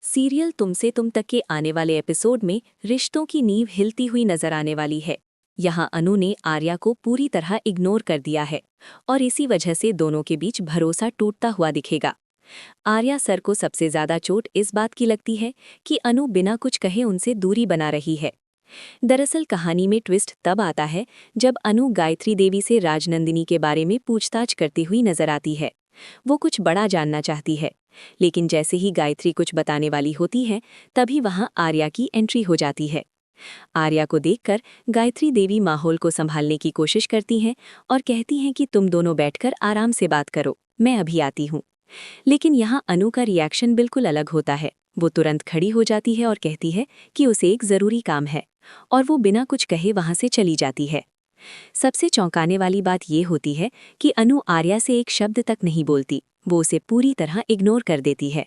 Serial तुमसे तुम तक के आने वाले एपिसोड में रिश्तों की नींव हिलती हुई नजर आने वाली है। यहाँ अनु ने आर्या को पूरी तरह इग्नोर कर दिया है और इसी वजह से दोनों के बीच भरोसा टूटता हुआ दिखेगा। आर्या सर को सबसे ज्यादा चोट इस बात की लगती है कि अनु बिना कुछ कहे उनसे दूरी बना रही है। दरअसल कहानी में ट्विस्ट तब आता है जब अनु गायत्री देवी से राजनंदिनी के बारे में पूछताछ करती हुई नजर आती है। वो कुछ बड़ा जानना चाहती है, लेकिन जैसे ही गायत्री कुछ बताने वाली होती है तभी वहां आर्या की एंट्री हो जाती है। आर्या को देखकर गायत्री देवी माहौल को संभालने की कोशिश करती हैं और कहती हैं कि तुम दोनों बैठकर आराम से बात करो, मैं अभी आती हूँ। लेकिन यहाँ अनु का रिएक्शन बिल्कुल अलग होता है। वो तुरंत खड़ी हो जाती है और कहती है कि उसे एक ज़रूरी काम है, और वो बिना कुछ कहे वहाँ से चली जाती है। सबसे चौंकाने वाली बात ये होती है कि अनु आर्या से एक शब्द तक नहीं बोलती, वो उसे पूरी तरह इग्नोर कर देती है।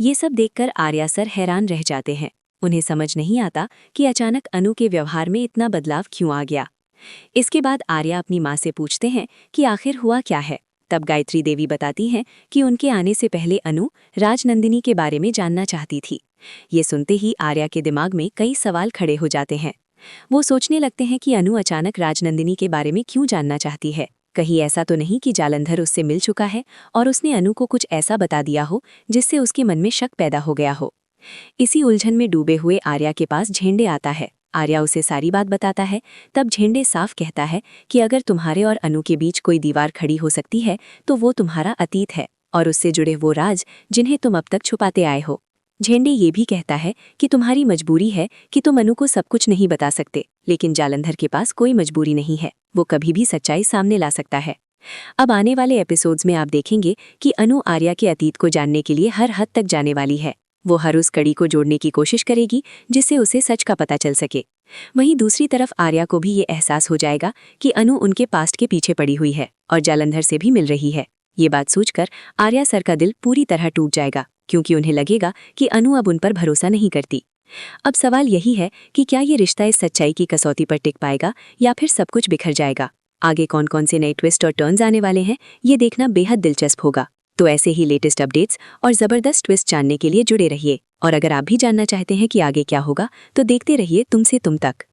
ये सब देखकर आर्या सर हैरान रह जाते हैं। उन्हें समझ नहीं आता कि अचानक अनु के व्यवहार में इतना बदलाव क्यों आ गया। इसके बाद आर्या अपनी माँ से पूछते हैं कि आखिर हुआ क्या है। तब गायत्री देवी बताती हैं कि उनके आने से पहले अनु राजनंदिनी के बारे में जानना चाहती थी। ये सुनते ही आर्या के दिमाग में कई सवाल खड़े हो जाते हैं। वो सोचने लगते हैं कि अनु अचानक राजनंदिनी के बारे में क्यों जानना चाहती है। कहीं ऐसा तो नहीं कि जालंधर उससे मिल चुका है और उसने अनु को कुछ ऐसा बता दिया हो जिससे उसके मन में शक पैदा हो गया हो। इसी उलझन में डूबे हुए आर्या के पास झेंडे आता है। आर्या उसे सारी बात बताता है। तब झेंडे साफ कहता है कि अगर तुम्हारे और अनु के बीच कोई दीवार खड़ी हो सकती है तो वो तुम्हारा अतीत है और उससे जुड़े वो राज जिन्हें तुम अब तक छुपाते आए हो। झेंडे ये भी कहता है कि तुम्हारी मजबूरी है कि तुम अनु को सब कुछ नहीं बता सकते, लेकिन जालंधर के पास कोई मजबूरी नहीं है, वो कभी भी सच्चाई सामने ला सकता है। अब आने वाले एपिसोड्स में आप देखेंगे कि अनु आर्या के अतीत को जानने के लिए हर हद तक जाने वाली है। वो हर उस कड़ी को जोड़ने की कोशिश करेगी जिससे उसे सच का पता चल सके। वहीं दूसरी तरफ आर्या को भी ये एहसास हो जाएगा कि अनु उनके पास्ट के पीछे पड़ी हुई है और जालंधर से भी मिल रही है। ये बात सोचकर आर्या सर का दिल पूरी तरह टूट जाएगा, क्योंकि उन्हें लगेगा कि अनु अब उन पर भरोसा नहीं करती। अब सवाल यही है कि क्या ये रिश्ता इस सच्चाई की कसौटी पर टिक पाएगा या फिर सब कुछ बिखर जाएगा। आगे कौन कौन से नए ट्विस्ट और टर्न्स आने वाले हैं, ये देखना बेहद दिलचस्प होगा। तो ऐसे ही लेटेस्ट अपडेट्स और ज़बरदस्त ट्विस्ट जानने के लिए जुड़े रहिए। और अगर आप भी जानना चाहते हैं कि आगे क्या होगा तो देखते रहिए तुमसे तुम तक।